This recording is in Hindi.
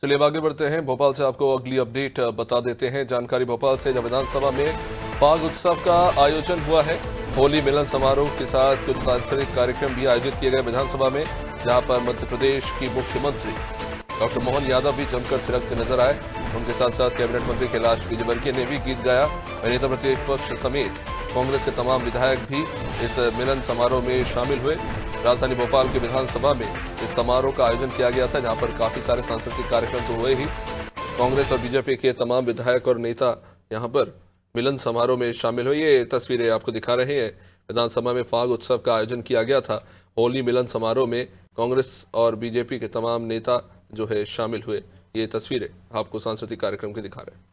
चलिए अब आगे बढ़ते हैं। भोपाल से आपको अगली अपडेट बता देते हैं। जानकारी भोपाल से, जब विधानसभा में फाग उत्सव का आयोजन हुआ है। होली मिलन समारोह के साथ कुछ सांस्कृतिक कार्यक्रम भी आयोजित किए गए विधानसभा में, जहां पर मध्य प्रदेश की मुख्यमंत्री डॉक्टर मोहन यादव भी जमकर थिरकते नजर आए। उनके साथ साथ कैबिनेट मंत्री कैलाश विजयवर्गीय ने भी गीत गाया। नेता प्रतिपक्ष समेत कांग्रेस के तमाम विधायक भी इस मिलन समारोह में शामिल हुए। राजधानी भोपाल के विधानसभा में इस समारोह का आयोजन किया गया था, जहां पर काफी सारे सांस्कृतिक कार्यक्रम तो हुए ही। कांग्रेस और बीजेपी के तमाम विधायक और नेता यहां पर मिलन समारोह में शामिल हुए। ये तस्वीरें आपको दिखा रहे हैं। विधानसभा में फाग उत्सव का आयोजन किया गया था। होली मिलन समारोह में कांग्रेस और बीजेपी के तमाम नेता जो है शामिल हुए। ये तस्वीरें आपको सांस्कृतिक कार्यक्रम की दिखा रहे हैं।